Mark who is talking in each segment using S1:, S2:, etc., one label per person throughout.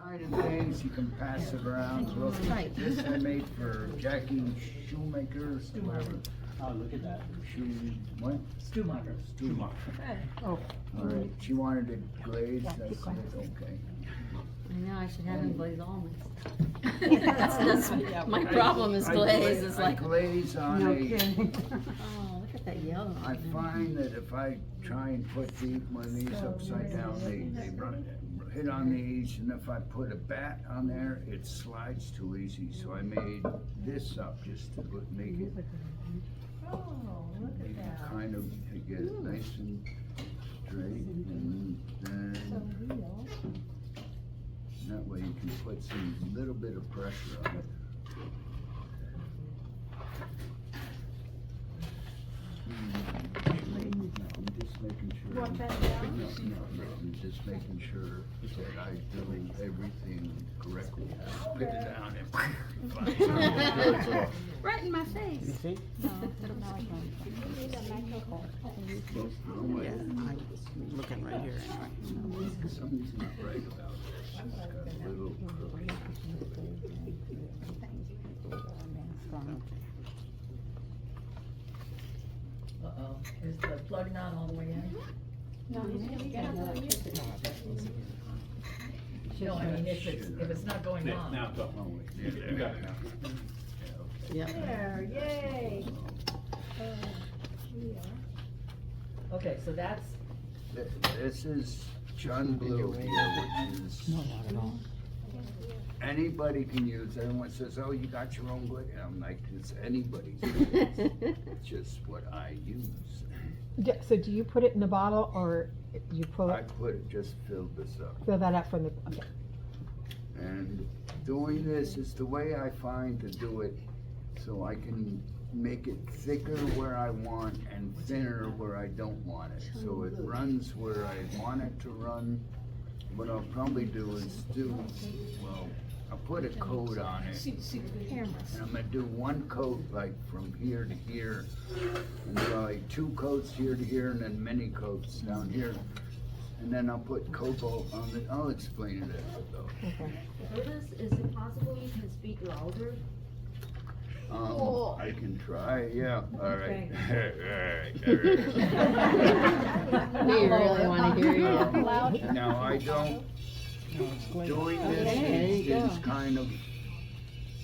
S1: kind of things, you can pass it around. Look, this I made for Jackie Shoemaker.
S2: Oh, look at that.
S1: What?
S2: Stumacher.
S1: Oh. All right, she wanted it glazed, I said, okay.
S3: I know, I should have him glaze all my stuff. That's my problem is glaze, is
S1: I
S3: like,
S1: glaze on
S3: no
S1: a,
S3: kidding. Oh, look at that yellow.
S1: I find that if I try and put one of these upside down, they hit on these, and if I put a bat on there, it slides too easy, so I made this up just to make it kind of, to get it nice and straight, and then that way you can put some little bit of pressure on it. I'm just making sure. No, I'm just making sure that I do everything correctly. Spit it down and.
S3: Right in my face.
S2: You see?
S3: No, put it back on.
S2: Yeah, I'm looking right here anyway.
S1: Something's not right about it. It's got a little crooked.
S4: Uh-oh, is the plug not all the way in? No, I mean, if it's not going on.
S2: Now go.
S1: Oh, wait, yeah, there.
S2: You got it now.
S3: Yep.
S5: There, yay.
S4: Okay, so that's,
S1: This is John Blue here, which is.
S2: No, not at all.
S1: Anybody can use it. Everyone says, oh, you got your own glaze. I'm like, it's anybody's glaze. It's just what I use.
S5: So do you put it in the bottle or you pull
S1: I
S5: it,
S1: just filled this up.
S5: fill that up from the, okay.
S1: And doing this is the way I find to do it, so I can make it thicker where I want and thinner where I don't want it. So it runs where I want it to run. What I'll probably do is I'll put a coat on it. And I'm gonna do one coat like from here to here, and then like 2 coats here to here, and then many coats down here. And then I'll put cobalt on it. I'll explain it as I go.
S3: Curtis, is it possible you can speak louder?
S1: I can try, yeah, all right.
S3: We really wanna hear you.
S1: Now, I don't, doing
S3: There
S1: this
S3: you
S1: is
S3: go.
S1: kind of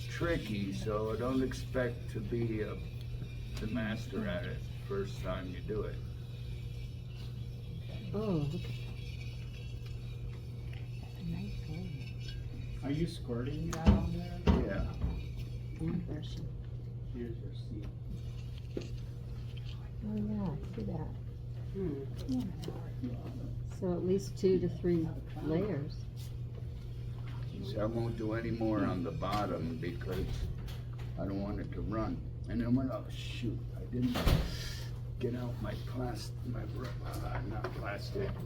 S1: tricky, so I don't expect to be the master at it first time you do it.
S3: Oh, look at
S2: Are you squirting that on there?
S1: Yeah.
S3: that. There's some.
S2: Here's your seat.
S5: Oh, yeah, I see that.
S3: So at least 2 to 3 layers.
S1: So I won't do any more on the bottom because I don't want it to run. And then oh shoot, I didn't get out my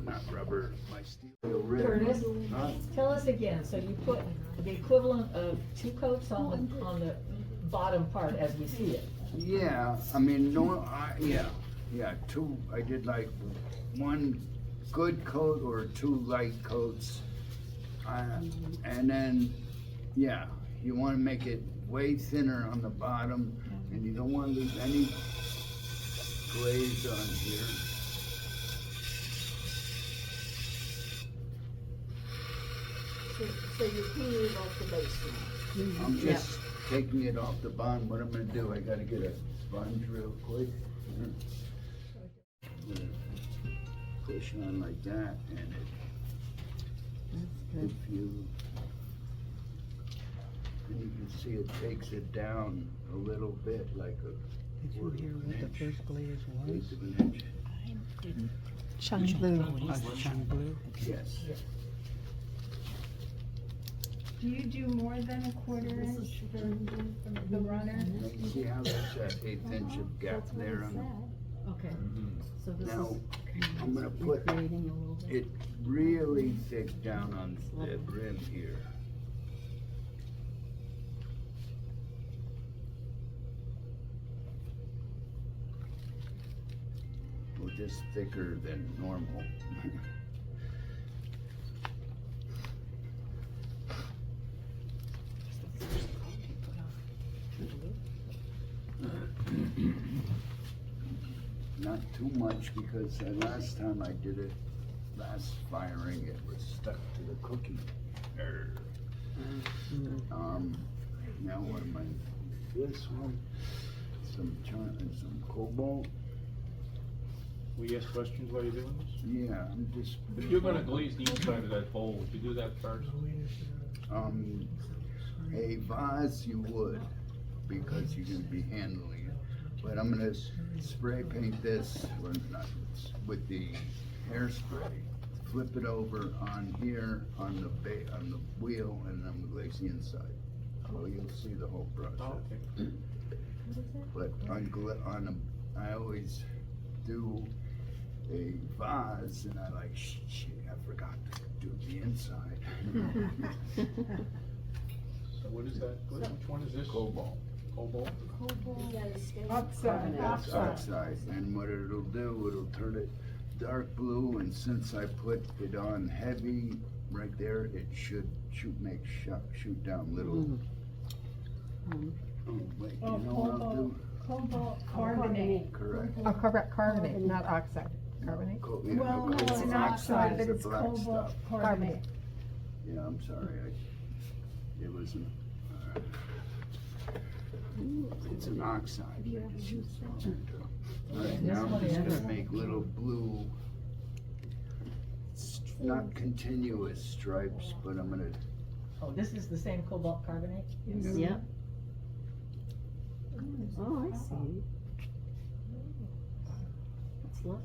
S1: not rubber, my steel rim.
S4: Curtis,
S1: Huh?
S4: tell us again, so you put the equivalent of 2 coats on the bottom part as we see it.
S1: Yeah, I mean, yeah, 2, I did like 1 good coat or 2 light coats. And then, yeah, you wanna make it way thinner on the bottom, and you don't wanna leave any glaze on here.
S5: So you're cleaning it off the base now?
S1: I'm just taking it off the bottom. What I'm gonna do, I gotta get a sponge real quick. I'm gonna push on like that, and if you can see it takes it down a little bit, like a
S2: Did you hear what the first glaze was?
S1: 1/8 of an inch.
S5: Shine blue.
S2: Shine blue?
S1: Yes.
S6: Do you do more than a 1/4 inch for the runner?
S1: See how there's that 1/8 inch of gap there on
S4: Okay, so this
S1: Now,
S4: is,
S1: I'm gonna put
S3: Creating a little bit.
S1: it really thick down on the rim here. Well, just thicker than normal. not too much, because last time I did it, last firing, it was stuck to the cookie. Now what am I, this one, some cobalt,
S7: Will you ask questions while you're doing this?
S1: yeah, I'm just.
S7: If you're gonna glaze the inside of that bowl, would you do that first?
S1: A vase you would, because you're gonna be handling it, but I'm gonna spray paint this, or not, with the hairspray, flip it over on here, on the wheel, and I'm gonna glaze the inside. So you'll see the whole process.
S7: Oh, okay.
S1: But I always do a vase, and I like, shit, I forgot to do the inside.
S7: So what is that? Which one is this?
S1: Cobalt.
S7: Cobalt?
S5: Oxide.
S1: Oxide, and what it'll do, it'll turn it dark blue, and since I put it on heavy right there, it should shoot down little. Oh, wait, you know what I'll do?
S6: Cobalt carbonate.
S1: Correct.
S5: Oh, carbonate, not oxide, carbonate.
S1: Yeah,
S6: Well, no,
S1: cobalt
S6: it's an
S1: oxide
S6: oxide,
S1: is
S6: but
S1: the
S6: it's
S1: black
S6: cobalt
S1: stuff.
S6: carbonate.
S1: Yeah, I'm sorry, it wasn't, it's an oxide. Alright, now I'm just gonna make little blue, not continuous stripes, but I'm gonna,
S4: Oh, this is the same cobalt carbonate?
S3: Yep. Oh, I see. That's lovely.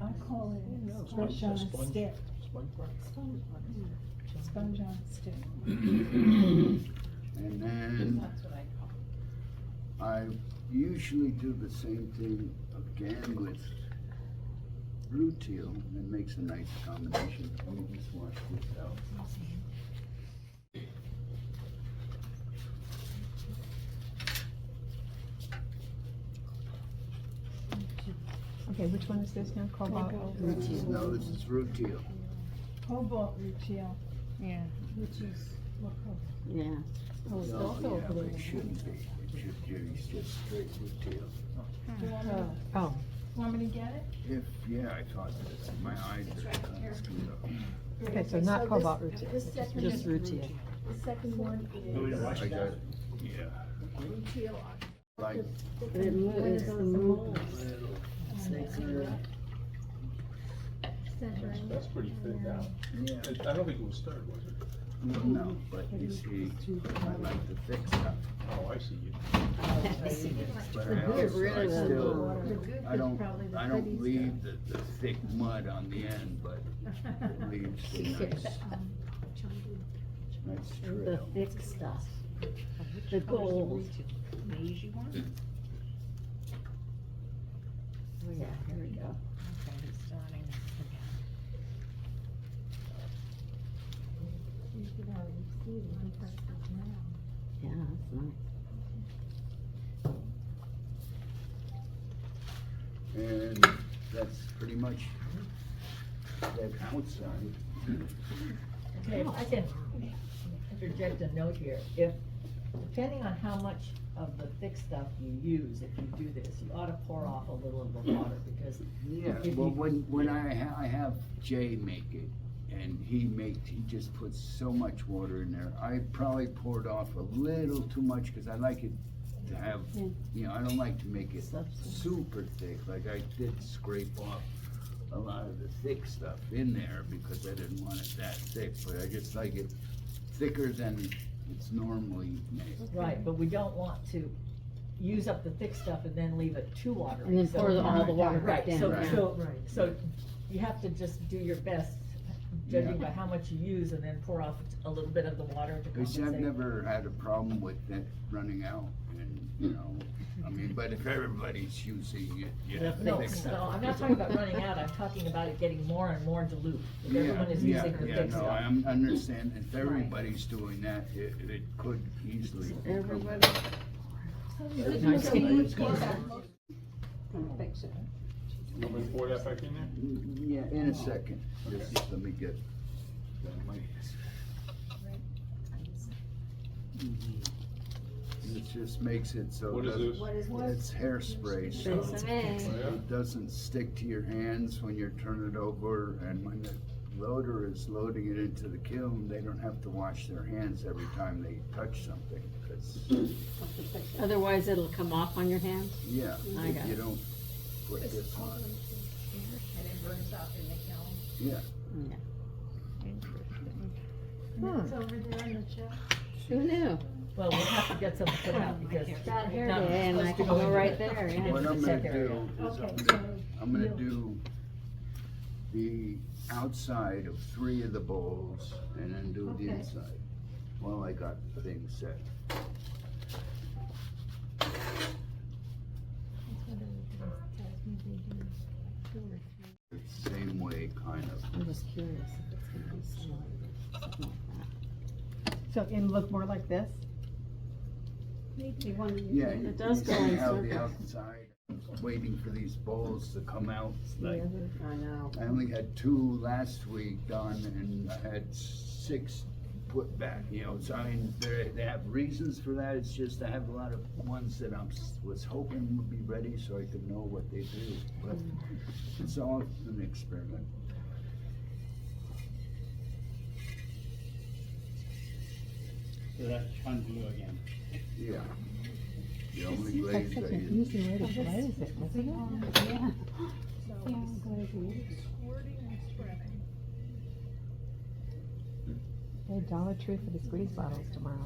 S6: I call it sponge on a stick. Sponge on a stick.
S1: and then
S4: That's what I call
S1: I usually do the same thing again with rutile, and it makes a nice combination. Let me just wash this out.
S5: Okay, which one is this now? Cobalt?
S1: No, this is rutile.
S6: Cobalt rutile.
S5: Yeah.
S6: Which is, what color?
S3: Yeah.
S1: No, yeah, but it shouldn't be. It should use just straight rutile.
S6: Do you want me to,
S5: Oh,
S6: want me to get it?
S1: Yeah, I thought that my eyes are kind of screwed up.
S5: okay, so not cobalt
S6: This
S5: routine.
S6: second,
S3: Just routine.
S6: the second one
S1: I got it. Yeah.
S6: rutile.
S1: Like
S3: But it moves, it's the mold.
S7: That's pretty thick out.
S1: Yeah.
S7: I don't think it was stirred, was it?
S1: Well, no, but you see, I like to fix stuff.
S7: Oh, I see you.
S1: But I
S3: Get
S1: also,
S3: rid
S1: I
S3: of the
S1: still,
S3: water.
S1: I don't leave the thick mud on the end, but it leaves the nice
S3: The
S1: trail.
S3: thick stuff. The gold. Oh, yeah, here we go. Yeah, that's nice.
S1: And that's pretty much that outside.
S4: Okay, if I can interject a note here, if, depending on how much of the thick stuff you use, if you do this, you ought to pour off a little of the water, because
S1: Yeah,
S4: if
S1: well,
S4: you-
S1: when I have Jay make it, and he just puts so much water in there, I probably poured off a little too much, cause I like it to have, you know, I don't like to make it
S3: Substance.
S1: super thick, like I did scrape off a lot of the thick stuff in there, because I didn't want it that thick, but I just like it thicker than it's normally made.
S4: right, but we don't want to use up the thick stuff and then leave it too watery.
S3: And then
S4: so-
S3: pour all the water back
S4: Right,
S3: down.
S4: so,
S1: Right.
S4: so you have to just do your best, judging by how much you use, and then pour off a little bit of the water to
S1: Cause I've
S4: compensate.
S1: never had a problem with it running out, and, you know, I mean, but if everybody's using it, you have to
S4: No,
S1: fix it.
S4: no, I'm not talking about running out, I'm talking about it getting more and more dilute. If
S1: Yeah,
S4: everyone is
S1: yeah,
S4: using the
S1: yeah,
S4: thick
S1: no,
S4: stuff.
S1: I understand, if everybody's doing that, it could easily. become-
S3: Everybody.
S1: Nice.
S7: You want me to pour that back in there?
S1: Yeah, in a second, just let me get. It just makes it so
S7: What is
S1: that
S7: this?
S6: What is
S1: it's hairspray, so
S3: Base A.
S1: it doesn't stick to your hands when you're turning it over, and when the loader is loading it into the kiln, they don't have to wash their hands every time they touch something, 'cause,
S3: Otherwise, it'll come off on your hands.
S1: yeah,
S3: I
S1: if
S3: got
S1: you
S3: it.
S1: don't put this on,
S4: And it burns off in the kiln.
S1: yeah.
S6: It's over there on the shelf.
S3: Who knew?
S4: Well, we'll have to get some put out because.
S3: Got hair
S4: not
S3: day, and I
S4: supposed to
S3: can go
S4: into
S3: right
S4: the-
S3: there, yeah.
S4: into
S1: What
S4: the
S1: I'm gonna
S4: set
S1: do
S4: area.
S1: is
S6: Okay,
S1: I'm gonna do the outside of 3 of the bowls and then do the
S6: Okay.
S1: inside, while I got the thing set.
S6: That's what everybody tells me they do. 2 or 3.
S1: It's the same way, kind of.
S3: I'm just curious if it's gonna be something like that.
S5: So it'll look more like this?
S6: Maybe one of you.
S1: Yeah,
S3: It
S1: you
S3: does
S1: you
S3: go
S1: see
S3: in
S1: how the
S3: circles.
S1: outside, waiting for these bowls to come out.
S3: The other, I know.
S1: I only had 2 last week done, and I had 6 put back, you know, so I mean, they have reasons for that, it's just I have a lot of ones that was hoping would be ready so I could know what they do, but it's all an experiment.
S8: So that's fun blue again.
S1: Yeah. The only
S5: That's
S1: glaze
S5: such
S1: I
S5: an
S1: use.
S5: easy way to glaze it, isn't it?
S6: Yeah. Yeah, I'm glad you used it.
S5: Hey, Dollar Tree for the squeeze bottles tomorrow,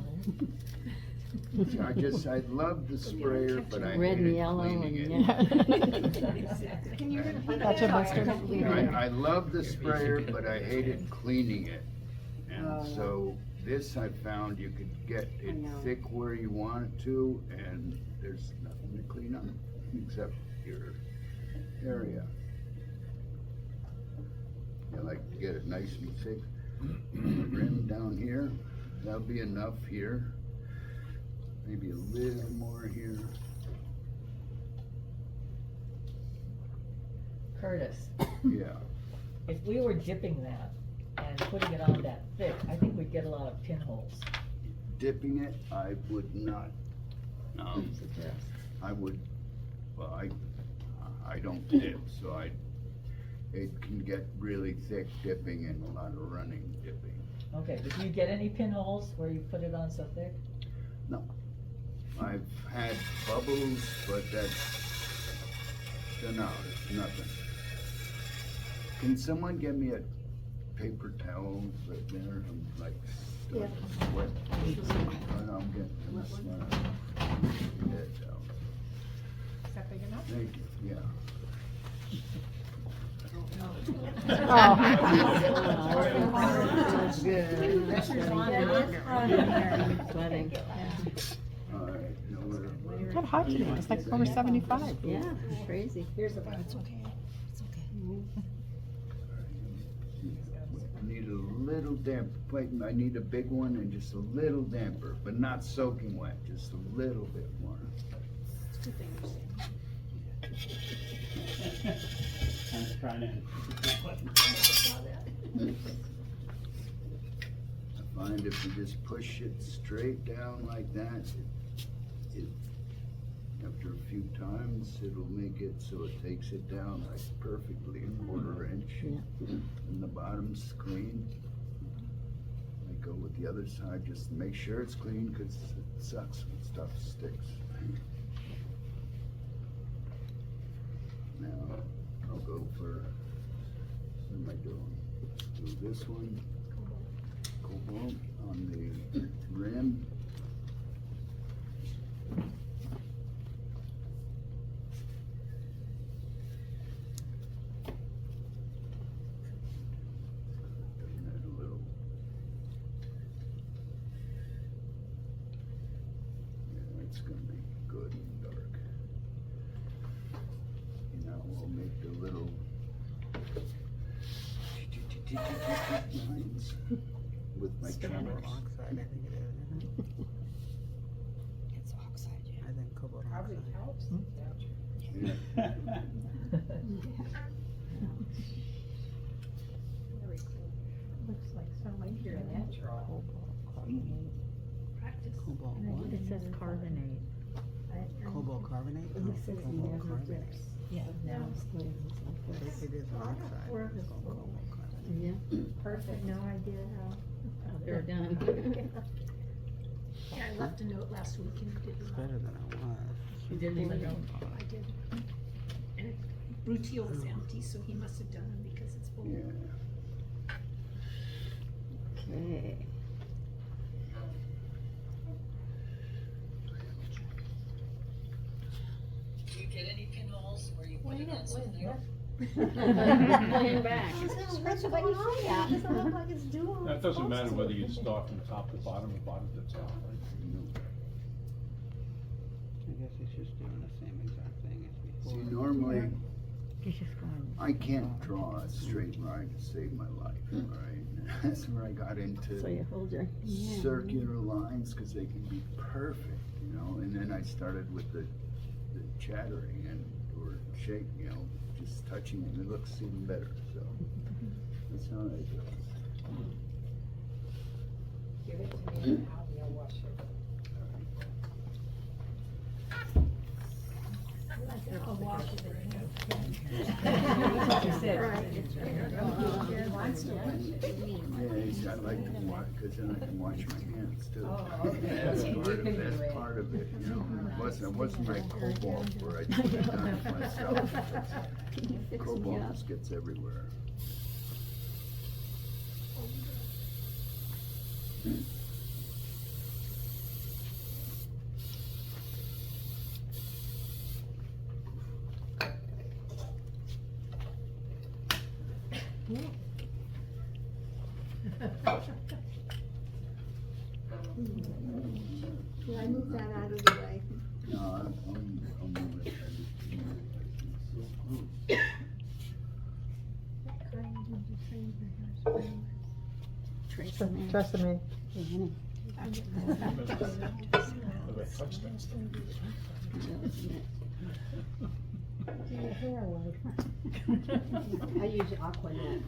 S5: right?
S1: I love the sprayer, but I
S3: Red and
S1: hated
S3: yellow
S1: cleaning
S3: and
S1: it.
S6: Can you
S5: Touch of mustard.
S1: I love the sprayer, but I hated cleaning it. And so this I found you could get it thick where you want it to, and there's nothing to clean up except your area. I like to get it nice and thick. Rim down here, that'll be enough here. Maybe a little more here.
S4: Curtis,
S1: Yeah.
S4: if we were dipping that and putting it on that thick, I think we'd get a lot of pinholes.
S1: Dipping it, I would not. I would, well, I don't dip, so it can get really thick dipping and a lot of running dipping.
S4: Okay, but do you get any pinholes where you put it on so thick?
S1: I've had bubbles, but no, it's nothing. Can someone get me a paper towel right there? I'm like, starting to sweat. Oh, no, I'm getting this, towel.
S6: Is that big enough?
S1: Thank you, yeah.
S3: That's good.
S6: Pressure's on
S3: Yeah,
S6: now.
S3: it's hot in here. Sweating.
S1: All right, no,
S5: It's kind of hot today, it's like over 75.
S3: Yeah, crazy.
S4: Here's a bunch.
S1: I need a little damp, I need a big one and just a little damper, but not soaking wet, just a little bit more.
S8: I'm trying to.
S1: I find if you just push it straight down like that, after a few times, it'll make it so it takes it down like perfectly a 1/4 inch.
S3: Yeah.
S1: And the bottom's clean. I go with the other side just to make sure it's clean, cause it sucks when stuff sticks. Now, I'll go for, what am I doing? Do this one, cobalt on the rim. Doesn't that a little. Yeah, it's gonna be good and dark. Now we'll make the little lines with my tremors.
S2: Oxide, I think it is, isn't it?
S3: It's oxide,
S2: I think cobalt oxide.
S1: Yeah.
S6: Looks like so much.
S4: You're a natural.
S2: Cobalt what?
S3: It says carbonate.
S2: Cobalt carbonate? Oh, cobalt carbonate.
S4: Yeah, now.
S2: It is an oxide. It's called cobalt carbonate.
S3: Yeah,
S6: Perfect, no idea how.
S3: they're done.
S9: Yeah, I left a note last week and he
S2: It's
S9: didn't.
S2: better than I was.
S4: You didn't even know.
S9: I did. And Rutile was empty, so he must have done them because it's full.
S1: Yeah.
S3: Okay.
S10: Do you get any pinholes where you put it on something?
S3: Playing back.
S7: That doesn't matter whether you start from top to bottom or bottom to top, right?
S2: I guess it's just doing the same exact thing as
S1: See,
S2: before.
S1: normally,
S3: He's just going.
S1: I can't draw a straight line to save my life, right? That's where I got
S3: So
S1: into
S3: you hold your.
S1: circular lines, cause they can be perfect, you know, and then I started with the chattering and, or shake, you know, just touching it, it looks even better, so. That's how I do it.
S10: Give it to me, I'll wash it.
S9: I'll wash it.
S1: Yeah, I like to watch, cause then I can wash my hands too.
S10: Oh, okay.
S1: That's
S10: Okay,
S1: part
S10: you
S1: of,
S10: can do
S1: that's
S10: it.
S1: part of it, you know, it wasn't like cobalt where I could have done it myself. Cobalt just gets everywhere.
S6: Can I move that out of the way?
S1: No, I'll move it.
S3: Trace
S5: Trust me.
S7: If I touch that stuff.
S10: I use Aquanet,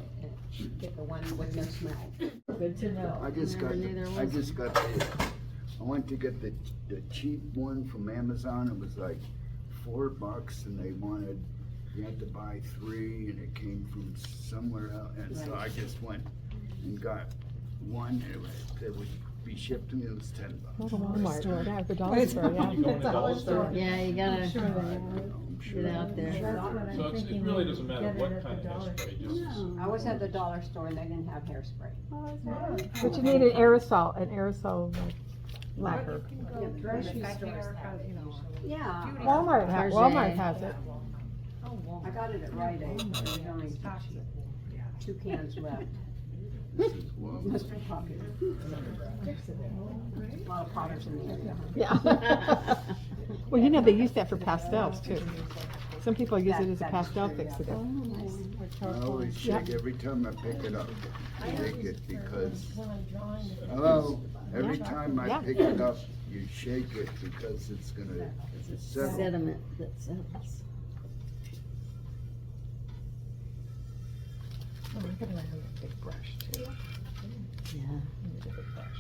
S10: get the one with no smell.
S4: Good to know.
S1: I just got,
S3: Never knew there
S1: I
S3: was.
S1: just got the, I went to get the cheap one from Amazon, it was like $4 and they wanted, you had to buy 3 and it came from somewhere else, and so I just went and got one, it would be shipped to me, it was $10.
S5: Go to Walmart or at the dollar store, yeah.
S7: You go in the dollar store?
S3: Yeah, you gotta
S1: I don't know, I'm sure.
S3: get out there.
S7: So it really doesn't matter what kind of hairspray, just.
S10: I was at the dollar store and they didn't have hairspray.
S5: But you need an aerosol like lacquer.
S10: Yeah,
S5: Walmart
S3: Target.
S5: has it.
S10: I got it at Rite Aid, but there's only 2 cans left.
S1: This is well,
S10: Must be popular. A lot of potters in the area.
S5: Yeah. Well, you know, they use that for pastels too. Some people use it as a pastel fixative.
S1: I always shake every time I pick it up, shake it because, hello, every time I pick it up, you shake it because it's gonna settle.
S3: Sediment that settles.
S5: Oh, I gotta learn a big brush too.
S3: Yeah.
S5: I need a big brush.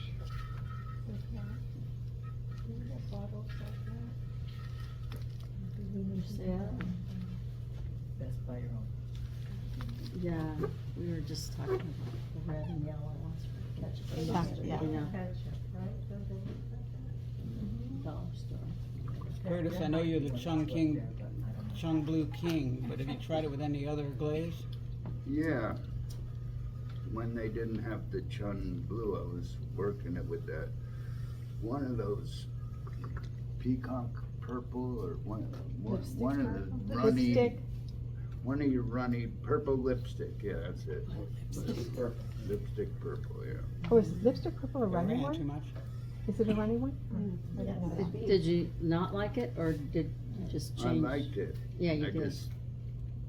S3: Yeah.
S4: Best buy your own.
S3: Yeah, we were just talking about the red and yellow ones for ketchup.
S5: Yeah, yeah.
S3: You know, dollar store.
S2: Curtis, I know you're the Chung Blue King, but have you tried it with any other glaze?
S1: Yeah. When they didn't have the Chun Blue, I was working it with that, one of those peacock purple or one of the runny,
S5: Lipstick.
S1: one of your runny purple lipstick, yeah, that's it. Lipstick purple, yeah.
S5: Oh, is lipstick purple a
S2: You
S5: running
S2: ran too
S5: one?
S2: much?
S5: Is it a running one? I don't know that.
S3: Did you not like it, or did you just
S1: I
S3: change?
S1: liked it.
S3: Yeah, you
S1: I
S3: did.
S1: just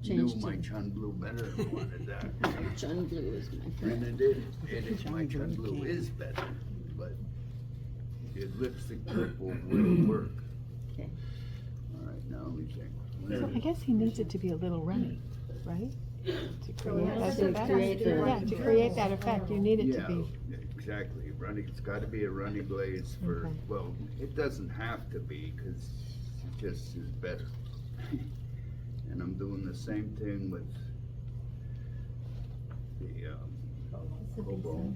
S1: knew
S3: Changed
S1: my
S3: to-
S1: Chun Blue better and wanted that.
S3: Chun blue is my
S1: And
S3: favorite.
S1: it is, my Chun Blue is better, but the lipstick purple will work.
S3: Okay.
S1: All right, now let me think.
S5: So I guess he needs it to be a little runny, right? To create
S3: Yeah,
S5: that
S3: to
S5: effect.
S3: create the-
S5: Yeah, to create that effect, you need it to
S1: Yeah,
S5: be.
S1: exactly, running, it's gotta be a running glaze for,
S5: Okay.
S1: well, it doesn't have to be, cause it just is better. And I'm doing the same thing with the, Cobalt.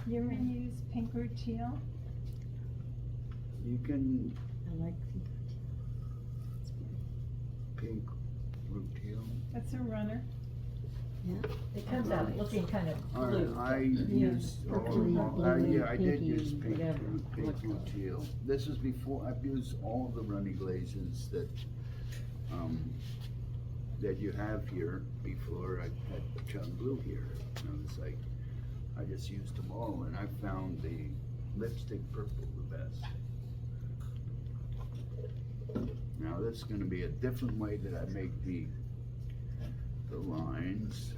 S6: You ever use pink or teal?
S1: You can
S3: I like.
S1: pink rutile.
S6: That's a runner.
S4: It comes out looking kind of
S1: I
S4: blue.
S1: used, yeah, I did use
S3: Pinky,
S1: pink,
S3: whatever.
S1: pink
S3: What color?
S1: rutile. This is before, I've used all the running glazes that you have here before I had Chung Blue here. And it's like, I just used them all and I found the lipstick purple the best. Now this is gonna be a different way that I make the lines.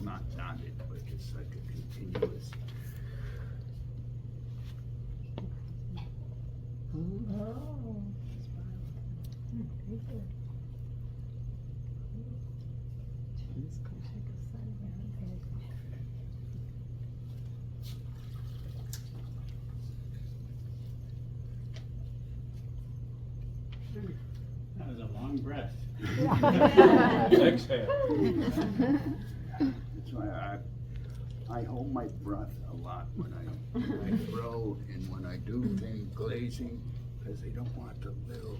S1: Not dotted, but just like a continuous.
S4: Oh.
S8: That was a long breath.
S7: Exhale.
S1: That's why I hold my breath a lot when I throw and when I do things glazing, because they don't want the little,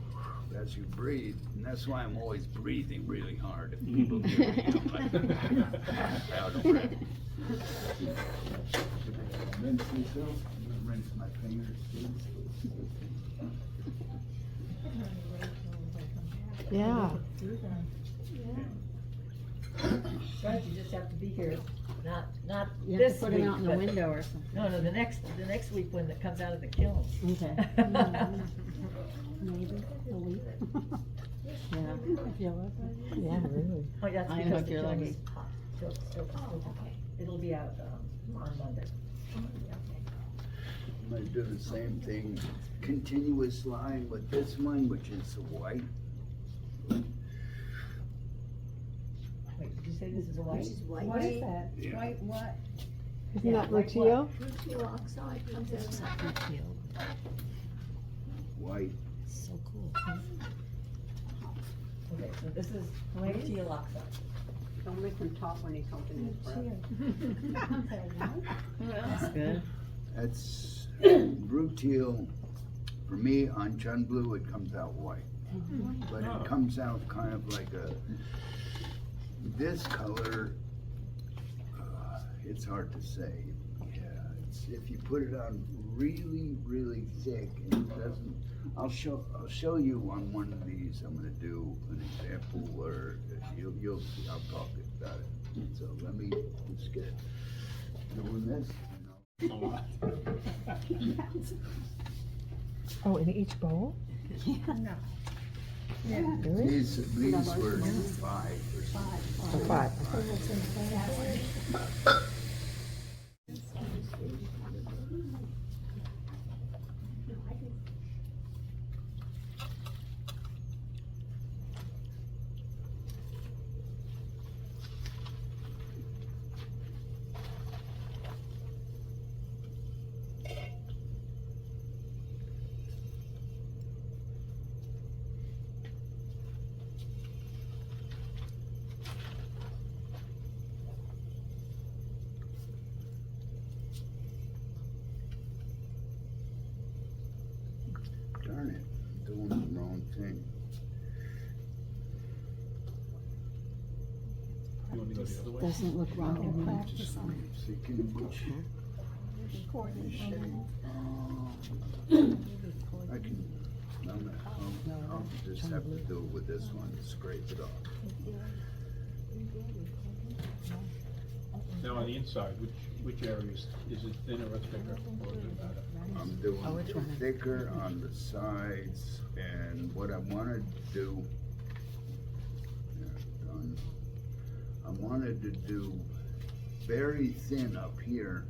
S1: as you breathe, and that's why I'm always breathing really hard. If people do it, I'm like, out of breath. Rinse myself, rinse my fingers too.
S5: Yeah.
S4: Right, you just have to be here, not
S3: You have
S4: this
S3: to
S4: week.
S3: put them out in the
S4: but-
S3: window or something.
S4: No, the next week when it comes out of the kilns.
S3: Okay. Maybe a week. Yeah.
S5: Yeah, really.
S4: Oh, that's
S3: I know
S4: because
S3: if
S4: the
S3: you're
S4: kiln
S3: lucky.
S4: is hot. It'll be out, on Monday.
S1: I'm gonna do the same thing, continuous line with this one, which is white.
S4: Wait, did you say this is a white?
S6: What is that?
S1: Yeah.
S6: White what?
S5: Isn't
S4: Yeah,
S5: that
S4: like
S5: Rutile?
S1: White.
S3: So cool.
S4: Okay, so this is white teal oxide.
S10: Don't make him talk when he's holding his breath.
S3: That's good.
S1: That's rutile. For me, on Chun Blue, it comes out white. But it comes out kind of like this color, it's hard to say. Yeah, if you put it on really, really thick, and it doesn't, I'll show you on one of these. I'm gonna do an example where you'll see, I'll talk about it. So let me just get doing this.
S5: Oh, in each bowl?
S6: No.
S5: Really?
S1: These were 5 or something.
S5: Oh, 5.
S1: Darn it, I'm doing the wrong thing.
S7: You want me to go the other way?
S3: Doesn't look wrong to me.
S1: Just thinking which. I can, I'll just have to do it with this one, scrape it off.
S7: Now on the inside, which areas, is it thinner or thicker, or does it matter?
S1: I'm doing
S3: Oh, which one?
S1: thicker on the sides, and what I wanted to do, yeah, done. I wanted to do very thin up here,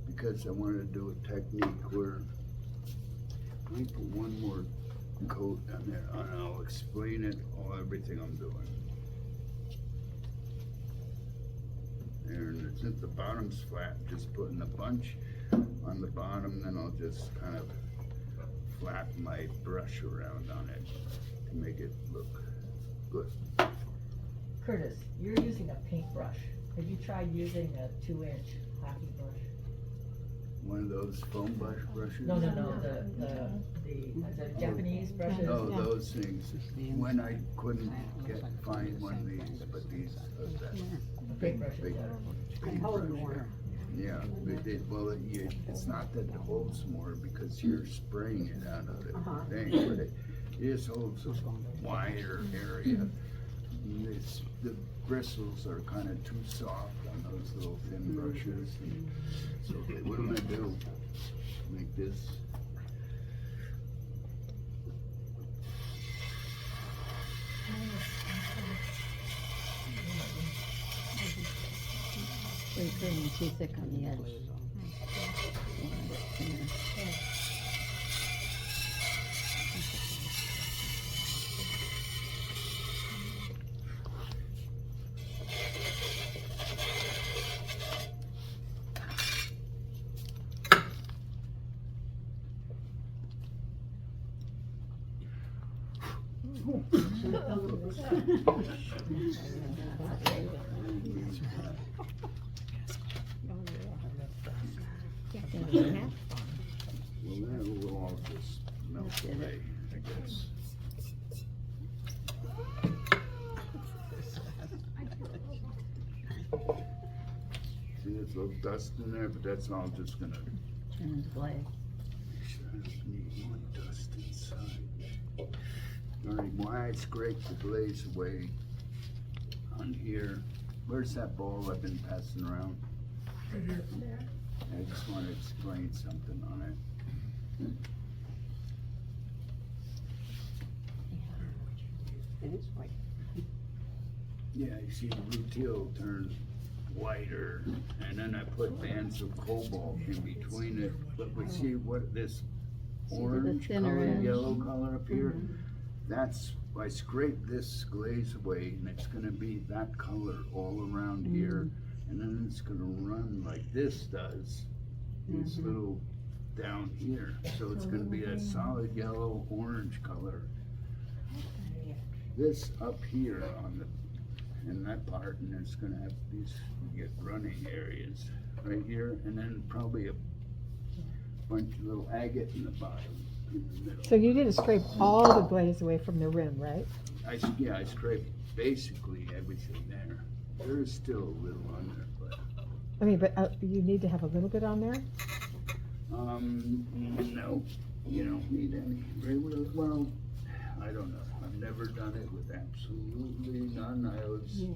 S1: because I wanted to do a technique where let me put one more coat on there, and I'll explain it, everything I'm doing. there, and since the bottom's flat, just putting a bunch on the bottom, then I'll just kind of flap my brush around on it to make it look good.
S4: Curtis, you're using a paintbrush. Have you tried using a 2-inch hockey brush?
S1: One of those foam brushes?
S4: No, the Japanese brushes.
S1: No, those things, when I couldn't find one of these, but these are the
S4: Paintbrushes,
S1: big,
S4: yeah.
S1: big brush. Yeah, it's not that it holds more because you're spraying it out of the thing, but it just holds a wider area. The bristles are kind of too soft on those little thin brushes. And so what I'm gonna do, make this.
S3: Too thick on the edge.
S1: Well, that will all just melt away, I guess. See, there's a little dust in there, but that's all just gonna.
S3: Turn into glaze.
S1: Need more dust inside. All right, why I scraped the glaze away on here. Where's that bowl I've been passing around? I just want to explain something on it.
S10: It is white.
S1: Yeah, you see the rutile turns whiter, and then I put bands of cobalt in between it. But we see what this orange
S3: thinner
S1: color,
S3: edge.
S1: yellow color up here? That's, I scraped this glaze away, and it's gonna be that color all around here. And then it's gonna run like this does, this little down here. So it's gonna be a solid yellow, orange color. This up here on the, in that part, and it's gonna have these, you get running areas right here, and then probably a bunch of little agate in the bottom, in the middle.
S5: So you didn't scrape all the glaze away from the rim, right?
S1: I scraped basically everything there. There is still a little on there, but.
S5: I mean, but you need to have a little bit on there?
S1: No, you don't need any. Well, I don't know. I've never done it with absolutely none. I always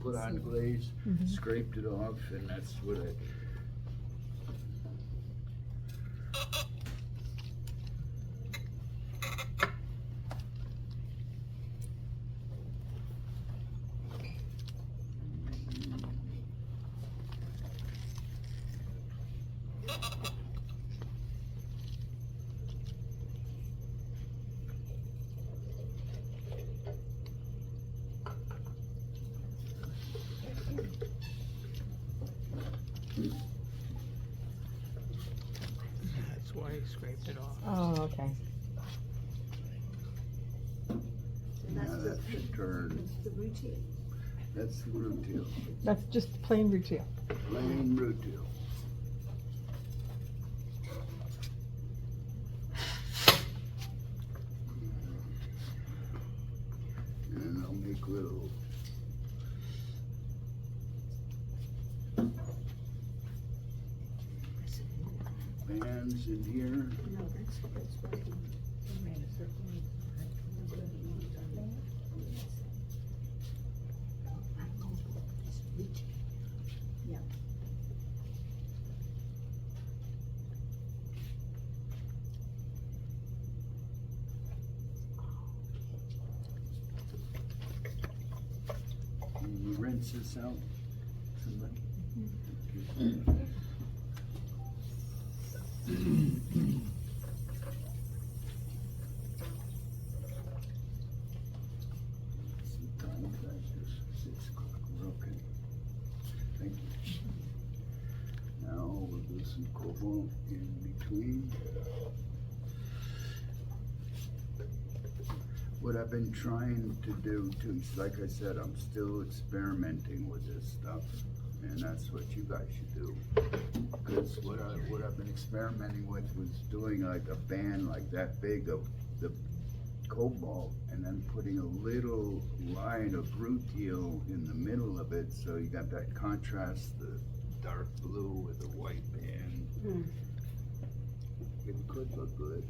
S1: put on glaze, scraped it off, and that's what I.
S2: That's why he scraped it off.
S5: Oh, okay.
S1: Now that should turn. That's the rutile.
S5: That's just plain rutile.
S1: Plain rutile. And I'll make little bands in here. And you rinse this out, somebody. Time factors, 6 o'clock, we're okay. Thank you. alcohol in between. What I've been trying to do too, like I said, I'm still experimenting with this stuff, and that's what you guys should do. Because what I've been experimenting with was doing like a band like that big of the cobalt, and then putting a little line of rutile in the middle of it, so you got that contrast, the dark blue with the white band. It could look good.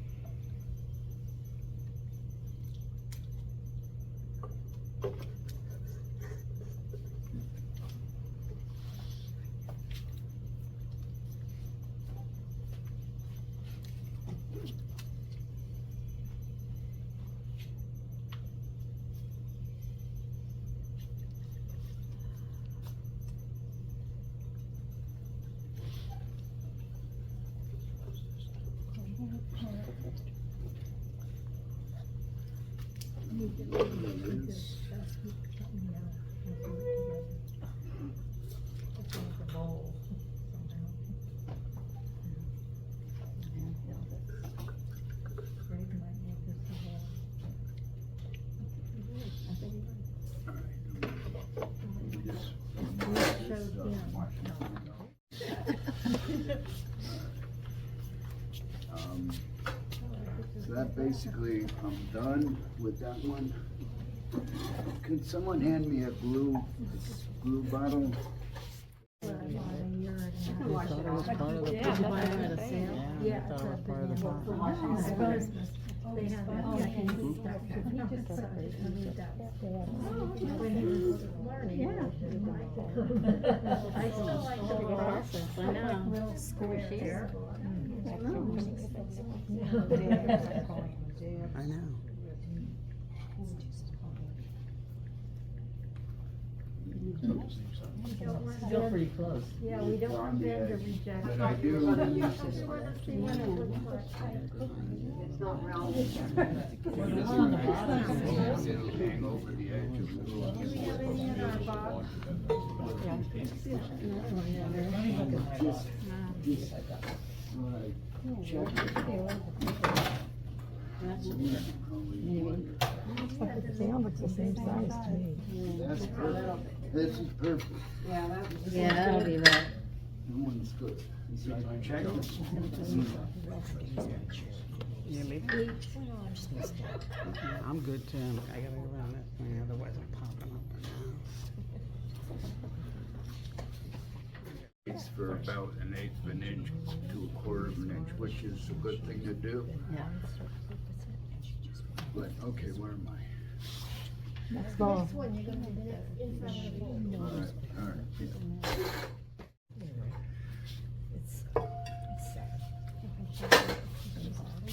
S1: So that basically, I'm done with that one. Could someone hand me a glue bottle?
S3: I thought it was part of the. Did you buy it at a sale?
S5: Yeah.
S3: I thought it was part of the box.
S6: They have that, yeah, he just started to read that. When he was learning.
S3: Yeah. I still like the process, I know.
S6: Little squares.
S2: I know.
S4: Still pretty close.
S6: Yeah, we don't want them to reject.
S1: But I do.
S10: It's not round.
S1: It'll hang over the edge of the
S6: Do we have any in our box?
S1: Check it.
S5: They all look the same size to me.
S1: That's perfect. This is perfect.
S3: Yeah, that'll be right.
S1: No one's good. So I check it.
S2: You leave it? I'm good too. I gotta go around that thing, otherwise I'm popping up.
S1: It's for about 1/8 of an inch to 1/4 of an inch, which is a good thing to do.
S3: Yeah.
S1: But, okay, where am I?
S5: Next ball.
S6: Next one, you're gonna do it in front of the bowl.
S1: All right,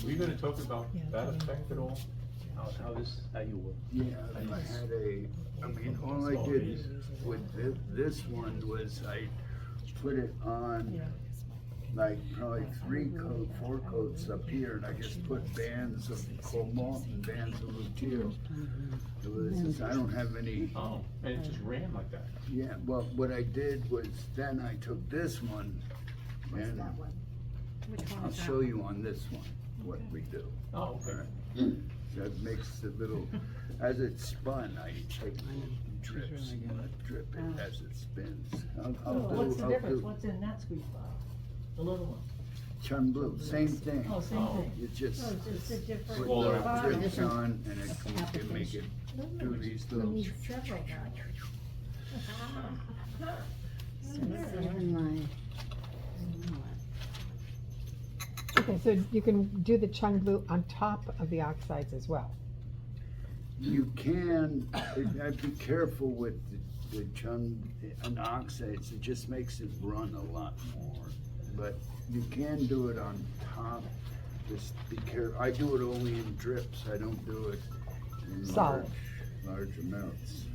S7: Were you gonna talk about that effect at all? How you work?
S1: yeah, I had I mean, all I did with this one was I put it on like probably 4 coats up here, and I just put bands of cobalt and bands of rutile. I don't have any.
S7: Oh, and it just ran like that?
S1: Yeah, well, what I did was then I took this one and I'll show you on this one what we do.
S7: Oh, okay.
S1: That makes the little, as it spun, I take drips, drip it as it spins.
S4: What's the difference? What's in that squeeze bottle? The little one?
S1: Chun blue, same thing.
S4: Oh, same thing.
S1: You just
S6: Oh, it's just a different.
S1: put
S7: Smaller
S1: the
S6: bottle.
S1: drips on and it can make it do these
S6: We
S1: little.
S6: need several bottles.
S5: Okay, so you can do the chung glue on top of the oxides as well.
S1: You can, I'd be careful with the chun and oxides, it just makes it run a lot more. But you can do it on top, just be careful. I do it only in drips, I don't do it in
S5: Solid.
S1: large amounts.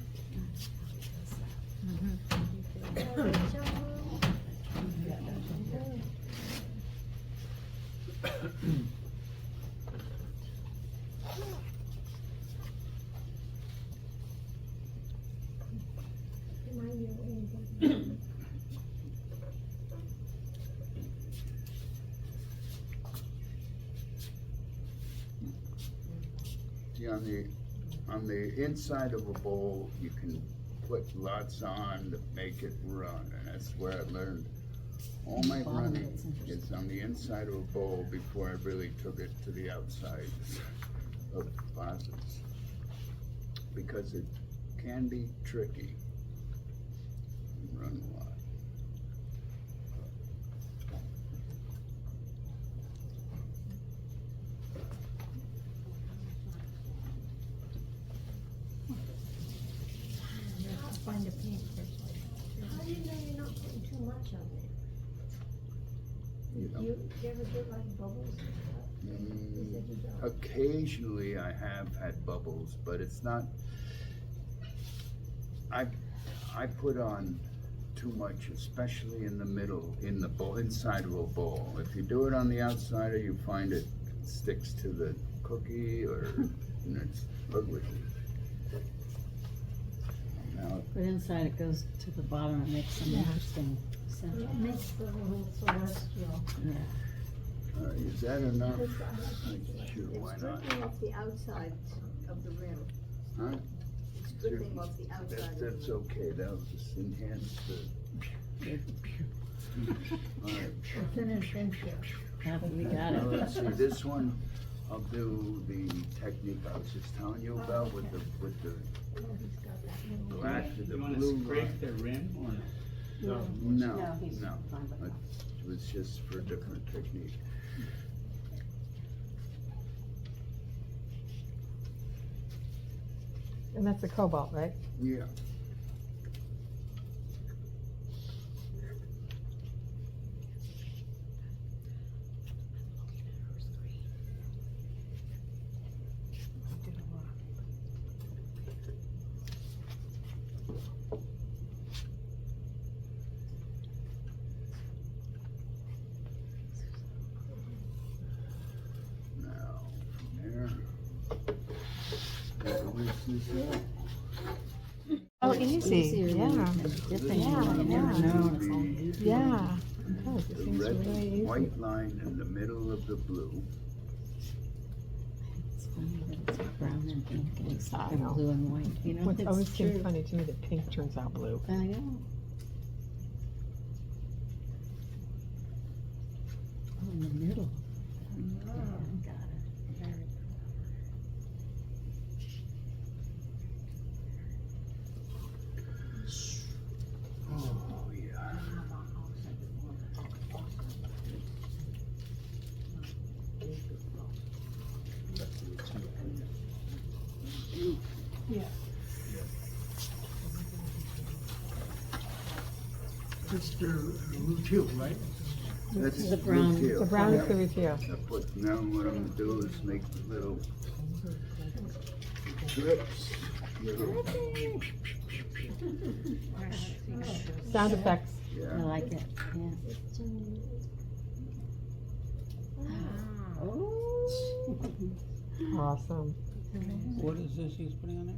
S1: See, on the inside of a bowl, you can put lots on to make it run, and that's where I learned all my running is on the inside of a bowl before I really took it to the outside of vases, because it can be tricky. Run a lot.
S6: Find a paint first. How do you know you're not putting too much of it?
S1: You know.
S6: You ever get like bubbles and stuff? You said you don't.
S1: Occasionally I have had bubbles, but it's not, I put on too much, especially in the middle, in the bowl, inside of a bowl. If you do it on the outside, or you find it sticks to the cookie, or it's ugly. Now,
S3: But inside it goes to the bottom, it makes some interesting center.
S6: It makes the little celestial.
S3: Yeah.
S1: is that enough?
S6: It's
S1: Sure, why not?
S6: dripping off the outside of the rim.
S1: Huh?
S6: It's dripping off the outside of the rim.
S1: That's okay, that'll just enhance the. All right.
S6: Thin and thin shit.
S3: We got
S1: Now,
S3: it.
S1: let's see, this one, I'll do the technique I was just telling you about with the
S6: Oh, he's got that little.
S1: black to the
S8: You wanna
S1: blue
S8: scrape
S1: line.
S8: the rim or no?
S1: No,
S10: No, he's
S1: no,
S10: fine with that.
S1: it was just for a different technique.
S5: And that's the cobalt, right?
S1: Yeah. Now, from there, this is it.
S5: Oh, easy,
S3: Easier than
S5: yeah.
S3: dipping,
S5: Yeah,
S3: you never
S5: yeah.
S3: know, it's all goofy.
S5: Yeah. Oh, it
S1: The
S5: seems
S1: red,
S5: really easy.
S1: white line in the middle of the blue.
S3: It's funny that it's brown and pink and
S5: I know.
S3: blue and white, you know,
S5: What's always
S3: it's
S5: seems
S3: true.
S5: funny to me that pink turns out blue.
S3: I know. Oh, in the middle. Yeah, got it. Very
S1: Oh, yeah.
S2: It's the root too, right?
S1: That's
S3: The brown.
S1: retail.
S5: The brown is
S1: Yeah.
S5: the reveal.
S1: I put, now what I'm gonna do is make little drips. Little,
S5: Sound effects.
S3: I
S1: yeah.
S3: like it, yeah.
S5: Awesome.
S2: What is this he's putting on there?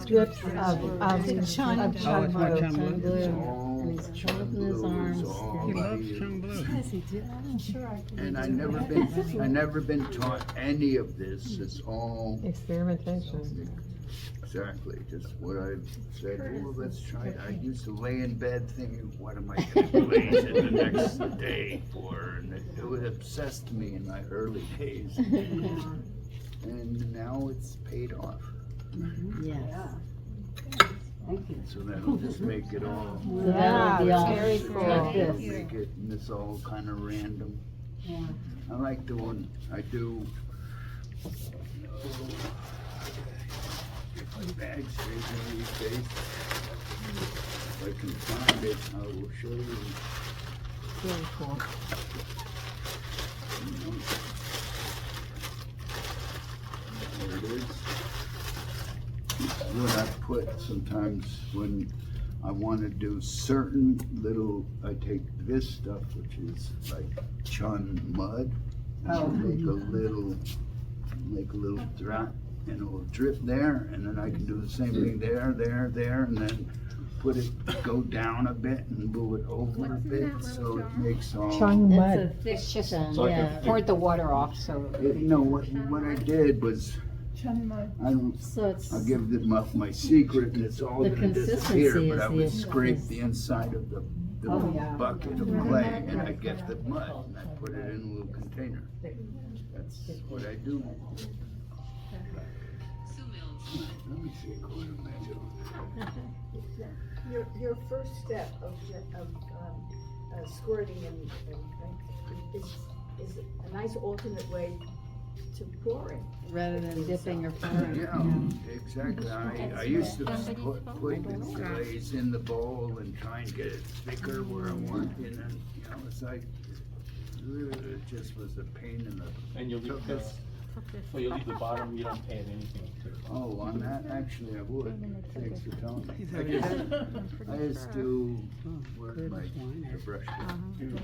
S5: Strips of
S3: Chun.
S5: of
S2: Oh,
S5: chun
S2: it's my
S5: blue.
S2: chun
S3: Chun
S2: blue.
S3: blue,
S1: It's all
S3: and he's
S1: chun
S3: holding his
S1: blue, it's
S3: arms.
S1: all
S2: He loves
S1: used.
S2: chun blue.
S6: I'm sure I could.
S1: And I never been taught any of this. It's all
S5: Experimentation.
S1: exactly just what I've said. Oh, let's try it. I used to lay in bed thinking, what am I gonna glaze it the next day for? And it would obsessed me in my early days. And now it's paid off.
S3: Yes.
S10: Thank you.
S1: So that'll just make it all.
S3: So that'll be
S5: Yeah,
S3: all
S5: very
S3: like
S5: cool.
S3: this.
S1: Make it, and it's all kind of random.
S3: Yeah.
S1: I like doing, I do. Get my bag straight these days. If I can find it, I will show you.
S5: Very cool.
S1: There it is. What I put sometimes when I want to do certain little, I take this stuff, which is like chun mud, and I'll make a little drop, and it will drip there, and then I can do the same thing there, and then put it, go down a bit and move it over a bit, so it makes all.
S5: Chung
S3: It's a
S5: mud.
S3: thick
S10: It's just
S3: chun,
S7: like a
S3: yeah.
S10: poured the water off, so.
S1: What I did was, I don't,
S3: So it's,
S1: I'll give them up my secret and it's all
S3: The
S1: gonna disappear,
S3: consistency
S1: but I
S3: is
S1: would
S3: the-
S1: scrape the inside of the
S10: Oh, yeah.
S1: bucket of clay and I get the mud and I put it in a little container. That's what I do. Let me see, what am I doing?
S6: Your first step of squirting and is a nice alternate way to pouring.
S3: rather than dipping or pouring.
S1: Yeah, exactly. I used to put the glaze in the bowl and try and get it thicker where I want, and then, you know, it's like, it just was a pain in the.
S7: And you'll leave this, so you'll leave the bottom, you don't add anything to it.
S1: Oh, on that, actually, I would. Thanks for telling me.
S2: He's
S1: I
S2: already
S1: just, I just do, where's my
S2: Curtis Weiner.
S1: the brush?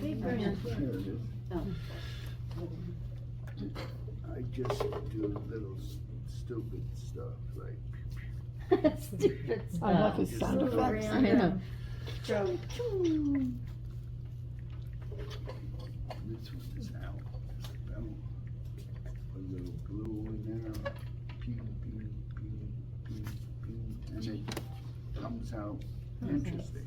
S6: Big brush.
S1: There it is. I just do little stupid stuff, like.
S3: Stupid stuff.
S5: I love his sound effects.
S3: I know.
S1: This one is out. Well, put a little glue in there, pew, pew, pew, pew, pew, and it comes out interesting.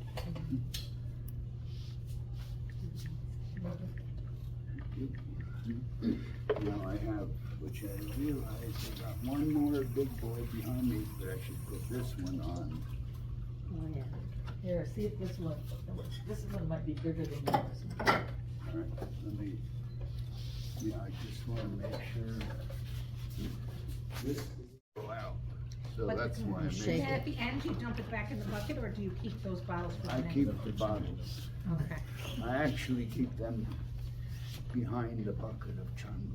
S1: Now I have, which I realize I got one more big boy behind me, but I should put this one on.
S3: Oh, yeah.
S4: Here, see if this one might be bigger than yours.
S1: All right, let me, yeah, I just wanna make sure this will go out. So
S9: But
S1: that's why I
S3: Shake
S1: make
S9: And
S1: it.
S9: at the end, you dump it back in the bucket, or do you keep those bottles for the
S1: I
S9: next?
S1: keep the bottles.
S9: Okay.
S1: I actually keep them behind the bucket of Chan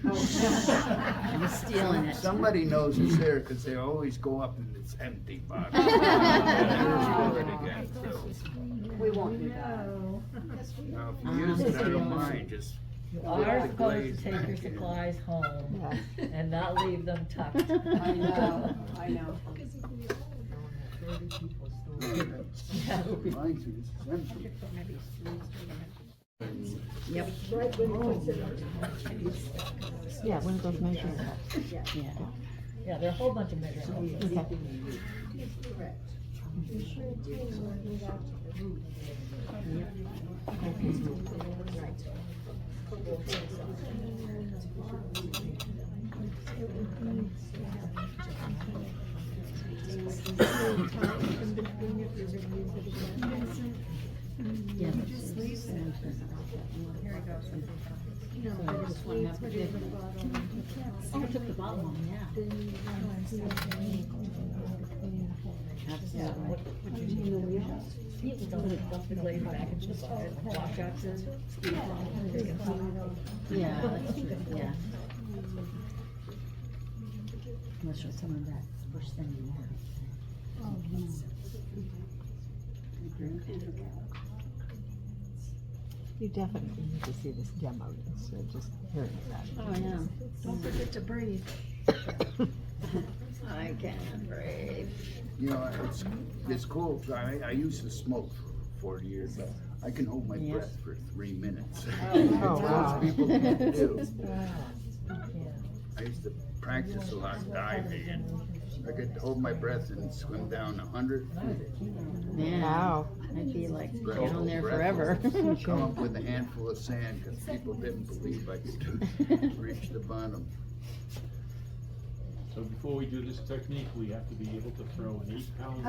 S3: You're stealing it.
S1: Somebody knows it's there, cause they always go up and it's empty bottle. There's for it again, so.
S10: We won't do that.
S1: Now, if you use it, I don't mind, just.
S4: You
S1: put
S4: are
S1: the
S4: supposed
S1: glaze
S4: to take your
S1: back in.
S4: supplies home
S5: Yes.
S4: and not leave them tucked.
S10: I know, I know.
S4: Yeah.
S1: Reminds me, this is empty.
S3: Yep.
S6: Right when he puts it on.
S5: Yeah, one of those measuring cups.
S3: Yeah.
S4: Yeah, there are a whole bunch of measuring cups.
S5: Okay.
S6: Correct. Be sure to leave out
S3: Yeah. Just leave it. Here it goes. So this one has to be. Oh, I took the bottom one, yeah.
S4: Yeah, what you do, you just dump the glaze back into the bucket, wash out your squeeze on, take it home.
S3: Yeah, that's true, yeah. Let's show some of that first thing you want.
S5: You definitely need to see this demo instead of just hearing about it.
S3: Oh, yeah.
S6: Don't forget to breathe.
S3: I can't breathe.
S1: You know, it's cool, I used to smoke for 40 years, but I can hold my
S3: Yeah.
S1: breath for 3 minutes.
S5: Oh, wow.
S1: Most people can't do.
S4: Yeah.
S1: I used to practice a lot diving, and I could hold my breath and swim down 100
S3: Man,
S5: Wow.
S3: I'd be like
S1: feet.
S3: down there forever.
S1: Come up with a handful of sand, because people didn't believe I could reach the bottom.
S7: So before we do this technique, we have to be able to throw an 8-pound.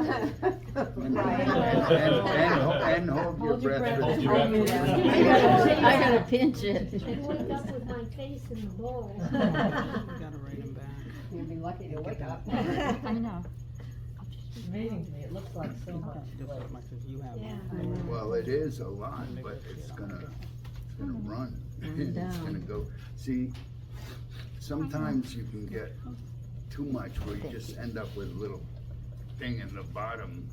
S1: And hold your breath.
S7: Hold
S1: for
S7: your breath.
S3: I gotta pinch it.
S6: I woke up with my face in the bowl.
S2: You gotta write him back.
S10: You'll be lucky to wake up.
S5: I know.
S4: It's amazing to me, it looks like so much
S2: Just
S4: glaze.
S2: as much as you have.
S6: Yeah.
S1: Well, it is a lot, but it's gonna run. It's
S3: down.
S1: gonna go, see, sometimes you can get too much where you just end up with a little thing in the bottom.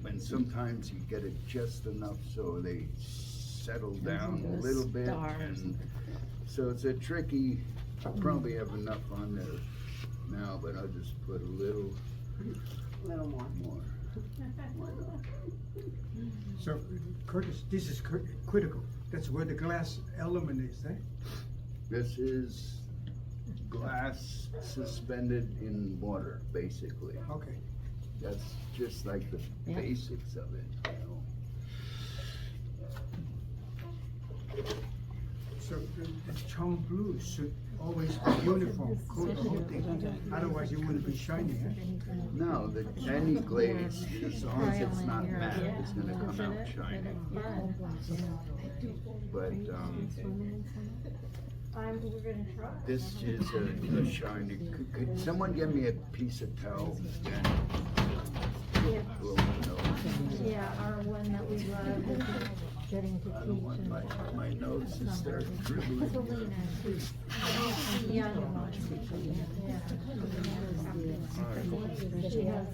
S1: And sometimes you get it just enough so they settle down a little bit.
S3: Stars.
S1: And so it's a tricky, I probably have enough on there now, but I'll just put a little
S10: Little more.
S1: more. Why not?
S11: So, Curtis, this is critical. That's where the glass element is, eh?
S1: This is glass suspended in water, basically.
S11: Okay.
S1: That's just like the
S5: Yeah.
S1: basics of it, you know.
S11: So the Chong blue should always be uniform, coat the whole thing. Otherwise it wouldn't be shiny, huh?
S1: No, any glaze, as long as it's not matte, it's gonna come out shiny. But,
S6: We're gonna try.
S1: this is a shiny, could someone give me a piece of towel? Then
S6: Yeah.
S1: we'll know.
S6: Yeah, our one that we love. Getting to
S1: I don't want my nose to start dribbling.
S6: Yeah. She has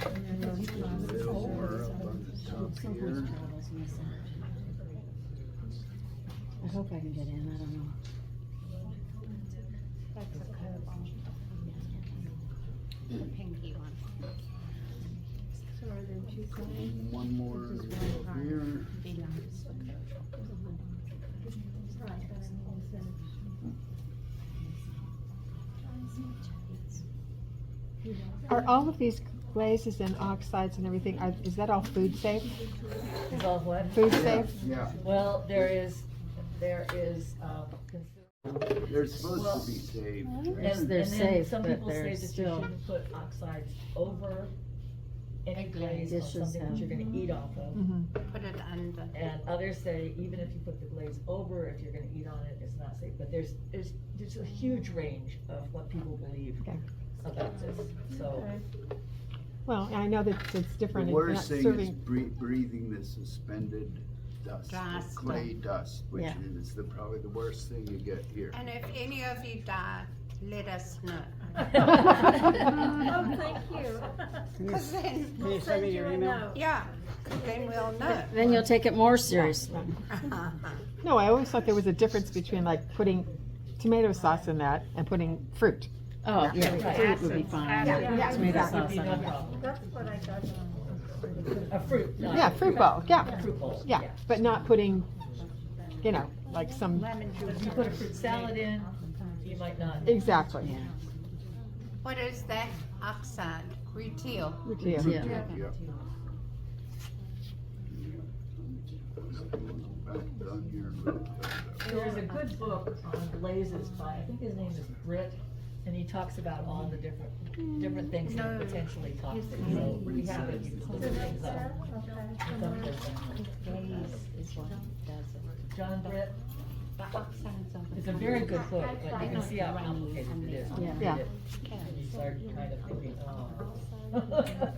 S1: A little more up on the top here.
S3: I hope I can get in, I don't know.
S9: The pinky one.
S6: So are there two sides?
S1: One more here.
S9: Belongs to
S6: Right, but I mean, instead of.
S5: Are all of these glazes and oxides and everything, is that all food safe?
S4: Is all what?
S5: Food safe?
S1: Yeah,
S4: Well, there is,
S1: they're supposed to be saved.
S3: Yes, they're
S4: and then
S3: safe,
S4: some
S3: but
S4: people say
S3: they're
S4: that you
S3: still-
S4: shouldn't put oxides over any glaze on
S3: Dishes
S4: something that
S3: have-
S4: you're gonna eat off of.
S5: Mhm.
S9: Put it under.
S4: And others say even if you put the glaze over, if you're gonna eat on it, it's not safe. But there's a huge range of what people believe
S5: Okay.
S4: about this, so.
S5: Well, I know that it's
S1: The
S5: different, you're not
S1: worst thing is
S5: serving,
S1: breathing the suspended dust, the
S9: Dust.
S1: clay dust, which
S3: Yeah.
S1: is probably the worst thing you get here.
S9: And if any of you die, let us know.
S6: Oh, thank you.
S9: Cause then,
S2: Can you send me your email?
S9: yeah, 'cause then we'll know.
S3: Then you'll take it more seriously.
S5: no, I always thought there was a difference between like putting tomato sauce in that and putting fruit.
S3: Oh, yeah,
S4: Right.
S3: fruit would be fine.
S6: Yeah.
S3: Tomato
S4: That would
S3: sauce
S4: be
S3: on
S4: no
S3: it.
S4: problem.
S6: That's what I got on.
S4: A fruit. not-
S5: Yeah, fruit bowl, yeah,
S4: Fruit bowl.
S5: yeah, but not putting, you know, like some,
S4: If you put a fruit salad in, you might not.
S5: exactly.
S3: Yeah.
S9: What is that? Oxide, retail.
S5: Yeah.
S3: Yeah.
S1: Yeah. Back on your road.
S4: There's a good book on glazes by, I think his name is Britt, and he talks about all the different things that potentially toxic. So we have it, you can look things up. John Britt, it's a very good book, but you can see how complicated it is when you
S5: Yeah.
S4: read it. And you start kind of thinking, oh.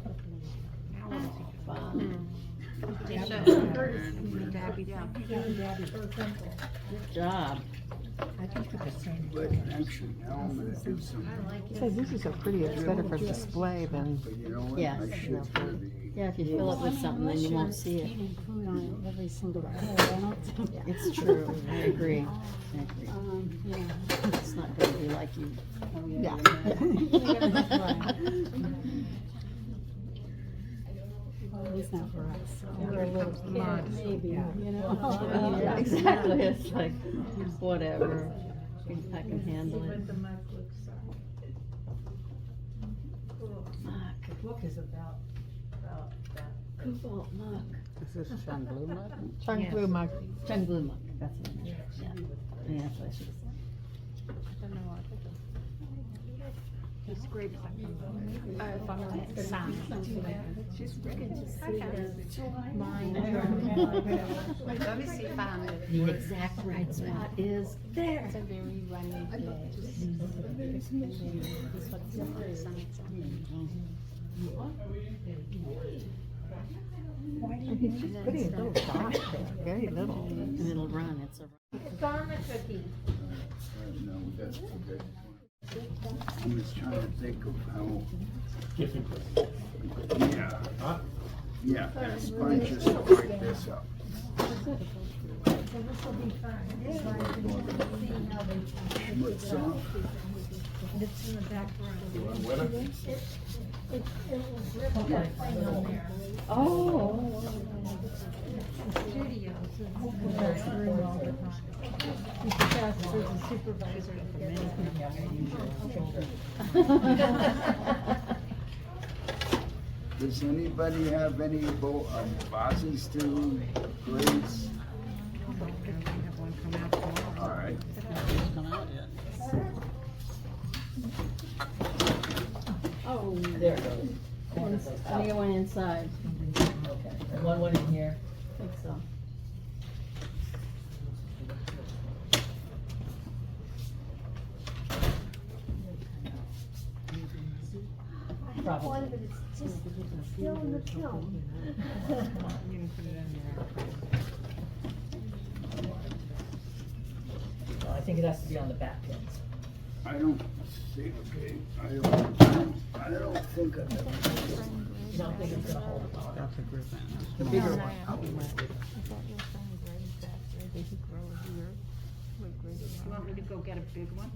S3: Good job.
S1: But actually, now I'm gonna do some,
S5: So this is so pretty, it's better for display than,
S1: but you know what?
S3: Yeah.
S1: I should do the.
S3: Yeah, if you fill it with something, then you won't see it.
S6: Food on it every single day.
S3: It's true, I agree. I agree. It's not gonna be like you.
S5: yeah.
S6: It's not for us. We're a little kid, maybe, you know?
S3: Yeah, exactly, it's like, whatever, I can handle it.
S6: The mug looks
S4: The book is about that.
S3: Cobalt muck.
S2: Is this Sean Blue mud?
S5: Chung blue mug.
S3: Chung blue muck, that's it. Yeah, yeah, that's what I should have said.
S9: Let me see if I know.
S3: The exact right spot is there.
S9: It's a very runny place. This is what the sun's on.
S5: He's just putting a little dot there, very little.
S3: And it'll run, it's a.
S6: It's on the cookie.
S1: No, that's okay. I'm just trying to think of how, yeah,
S7: Huh?
S1: yeah, it's fine just to break this up.
S6: So this will be fun. It's like, seeing how they.
S1: Schmutz off.
S6: It's in the back
S7: You
S6: room.
S7: want weather?
S6: It was ripped that thing on there.
S3: Oh.
S6: The studios is in the back room all the time. He passed as a supervisor to get that.
S1: Does anybody have any vases to glaze? All right.
S2: It's come out yet.
S3: Oh,
S4: There it goes. One of those
S3: I think it went inside.
S4: Okay, and one went in here.
S3: I think so.
S4: Probably.
S6: One, but it's just still in the kiln.
S4: Well, I think it has to be on the back pins.
S1: I don't see, okay, I don't think I've ever.
S4: You don't think it's gonna hold it on?
S2: That's a group man.
S4: The bigger one.
S3: You want me to go get a big one?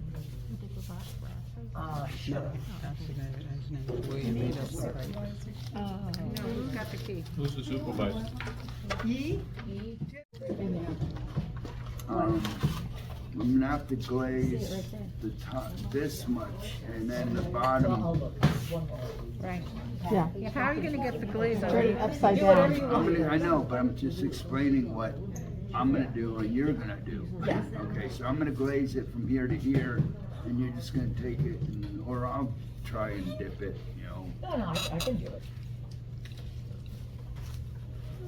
S4: Sure.
S2: No, that's the guy, his name is William. He does it right.
S3: No, who's got the key?
S7: Who's the supervisor?
S1: I'm gonna have to glaze the top, this much, and then the
S4: I'll
S1: bottom.
S4: look, one more.
S3: Right.
S5: Yeah.
S3: How are you gonna get the glaze on?
S5: Turn it upside
S3: Do whatever you
S5: down.
S3: want.
S1: I know, but I'm just explaining what I'm gonna do and you're gonna do.
S4: Yeah.
S1: Okay, so I'm gonna glaze it from here to here, and you're just gonna take it, or I'll try and dip it, you know.
S4: No, I can do it.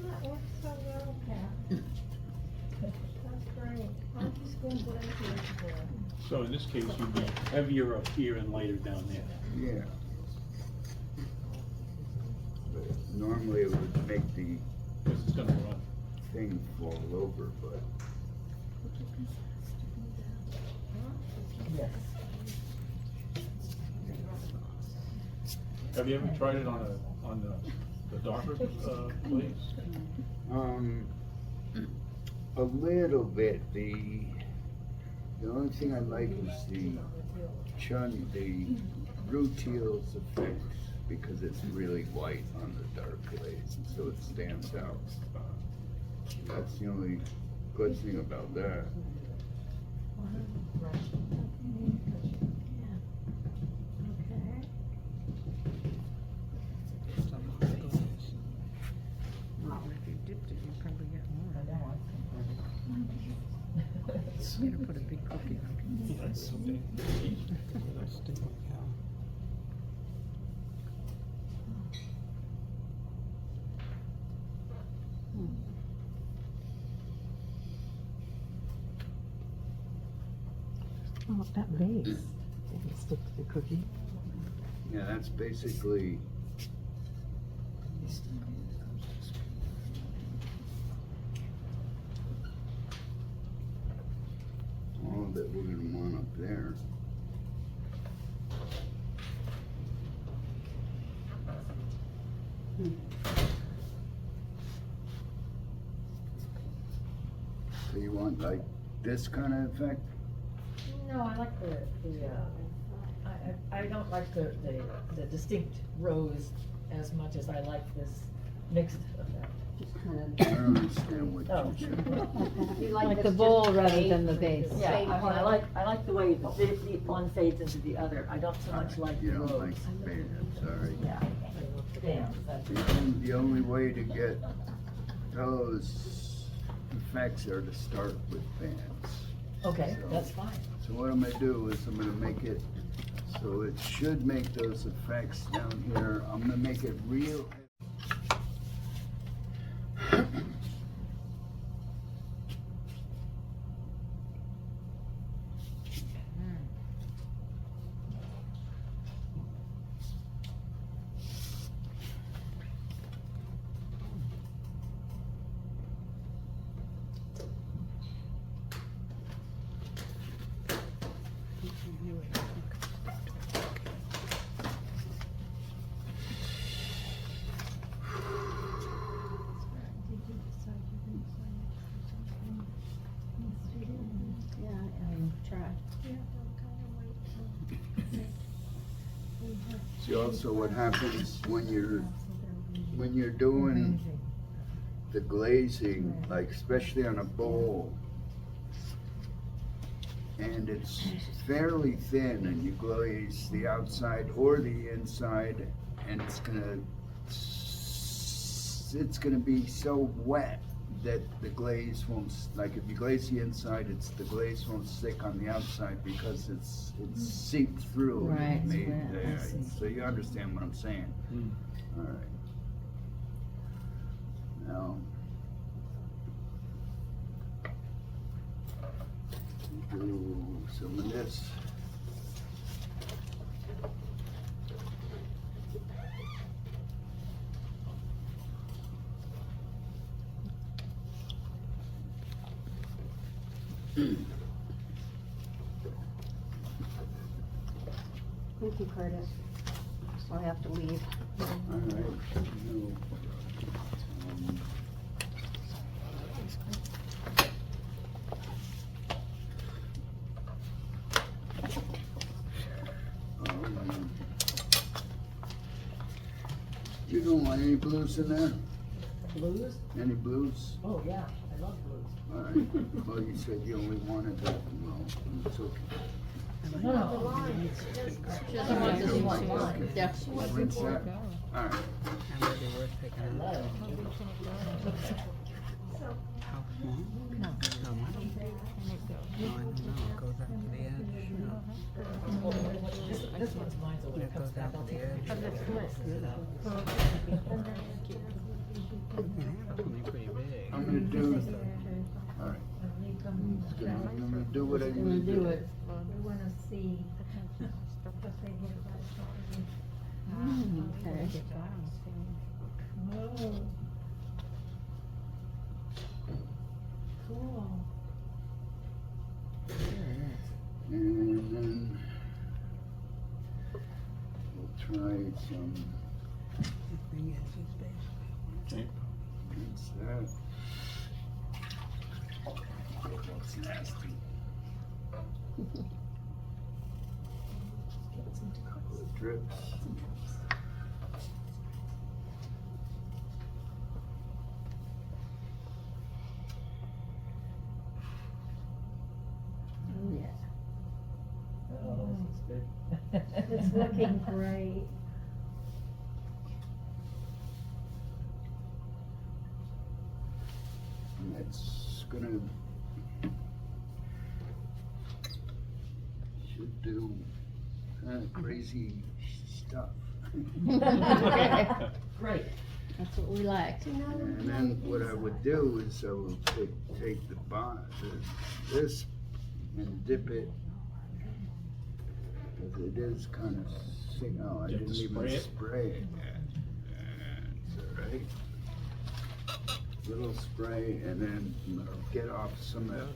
S6: That works so well, Pat. That's great. I'm just going to put it here.
S8: So in this case, you'd be heavier up here and lighter down there.
S1: Yeah. But normally it would make the
S7: Because it's gonna run.
S1: thing fall over, but.
S4: Yes.
S7: Have you ever tried it on the darker glaze?
S1: A little bit. The only thing I like is the Rutile's effects, because it's really white on the dark glaze, and so it stands out. That's the only good thing about that.
S3: If you dipped it, you'd probably get more. You gotta put a big cookie on.
S2: That's okay. That's different, yeah.
S5: Oh, that vase. Did it stick to the cookie?
S1: Yeah, that's basically. All that we're gonna want up there. So you want like this kind of effect?
S4: No, I like I don't like the distinct rows as much as I like this mixed effect.
S10: Just kind
S1: I don't understand what
S4: Oh.
S1: you're saying.
S10: of. You
S3: Like
S10: this
S3: the bowl
S10: just
S3: rather
S10: fade?
S3: than the vase.
S4: Yeah,
S10: Same
S4: I
S10: part.
S4: like the way the one fades into the other. I don't so much like the
S1: You don't
S4: rows.
S1: like fade, I'm sorry.
S4: Yeah. Damn, that's.
S1: The only way to get those effects are to start with bands.
S4: Okay, that's fine.
S1: So what I'm gonna do is I'm gonna make it, so it should make those effects down here. I'm gonna make it real. See, also what happens when you're doing the glazing, like especially on a bowl, and it's fairly thin, and you glaze the outside or the inside, and it's gonna be so wet that the glaze won't, like if you glaze the inside, the glaze won't stick on the outside because it's seeped through
S3: Right,
S1: and
S3: it's
S1: made
S3: wet, I
S1: there.
S3: see.
S1: So you understand what I'm saying?
S7: Mm.
S1: All right. Now, do some of this.
S10: Thank you, Curtis. So I have to leave.
S1: All right. No. Um, You don't want any blues in there?
S4: Blues?
S1: Any blues?
S4: Oh, yeah, I love blues.
S1: All right. Well, you said you only wanted that. Well, it's okay.
S4: No, no. Just want this one line.
S3: Yeah.
S1: What's that? All right.
S2: And would it be worth picking
S4: I
S2: up?
S4: love it.
S2: How small? No. How much? No, I don't know. It goes out to the edge.
S4: This one's mine, so when it
S2: It
S4: comes
S2: goes
S4: back,
S2: out
S4: I'll
S2: to
S4: take
S2: the
S4: a
S2: edge.
S4: picture of it.
S2: Yeah, it's only pretty big.
S1: I'm gonna do. All right. I'm gonna do what I
S3: Gonna
S1: need to
S3: do
S1: do.
S3: it.
S6: We wanna see what they get
S3: Okay.
S6: Oh. Cool.
S1: And then we'll try some.
S2: The thing is, it's basically
S1: What's that? That's nasty. Drips.
S3: Yeah.
S4: Oh, this is good.
S6: It's looking great.
S1: And that's gonna. Should do kind of crazy stuff.
S4: Great.
S3: That's what we like.
S1: And then what I would do is I would take the this and dip it. Because it is kind of, oh, I
S7: You have to
S1: didn't even
S7: spray it?
S1: spray it yet. That's all right. Little spray and then get off some of that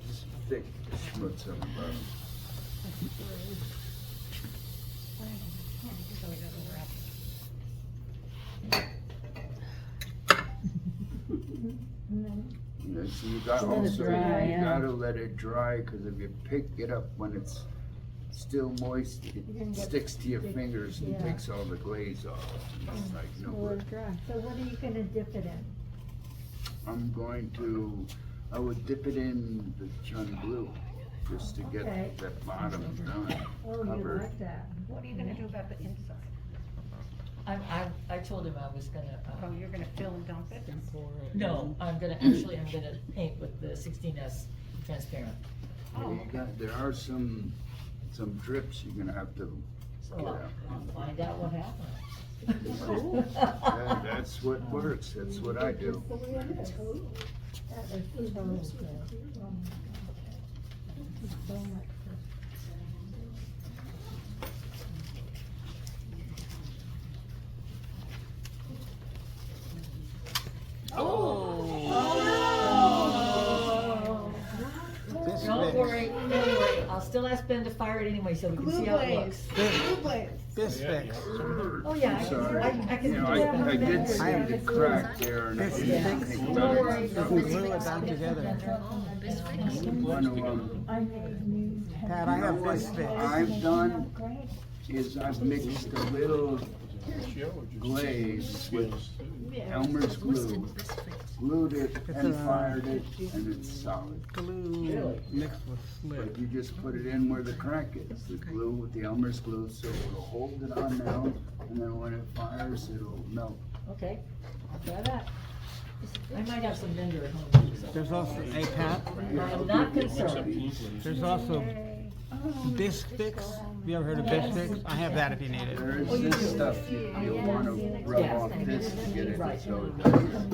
S1: thick schmutz on the bottom.
S6: And then
S1: You know, so you got
S3: Let it
S1: also,
S3: dry,
S1: you
S3: yeah.
S1: gotta let it dry, cause if you pick it up when it's still moist,
S6: You can
S1: it
S6: get
S1: sticks to your
S6: stick-
S1: fingers and
S6: yeah.
S1: takes all the glaze off. It's like no good.
S6: So what are you gonna dip it in?
S1: I'm going to, I would dip it in the Chun Blue, just to get
S6: Okay.
S1: that bottom done.
S6: Oh, you
S1: covered.
S6: like that.
S9: What are you gonna do about the inside?
S4: I told him I was gonna,
S9: Oh, you're gonna fill and dump it?
S2: and pour it.
S4: no, I'm gonna paint with the 16S transparent.
S1: Yeah, you got, there are some drips you're gonna have to
S4: So
S1: get
S4: I'll
S1: out.
S4: find out what happened.
S1: Yeah, that's what works, that's what I do.
S6: That is totally good. Oh my God. So much.
S4: Don't worry, I'll still ask Ben to fire it anyway, so we can see how it looks.
S2: This fix.
S4: Oh, yeah,
S1: I'm sorry.
S4: I can
S1: You
S4: do
S1: know,
S4: that.
S1: I did see
S2: I
S1: the crack there and I
S2: This
S1: didn't
S2: fix.
S1: think
S4: Don't
S1: about
S4: worry,
S1: it.
S4: don't
S2: Glue it down together.
S1: One of them
S6: I made new.
S2: Pat, I have this fix.
S1: I've done is I've mixed a little glaze with Elmer's glue, glued it and fired it, and it's solid.
S2: Glue mixed with slip.
S1: But you just put it in where the crack is, the glue with the Elmer's glue, so it'll hold it on now, and then when it fires, it'll melt.
S4: Okay, I'll try that. I might have some vendor at home. So.
S2: There's also, hey Pat,
S4: I'm not concerned.
S2: there's also bisque fix. You ever heard of bisque fix? I have that if you need it.
S1: There is this stuff you'll want to rub off this to get it so it doesn't.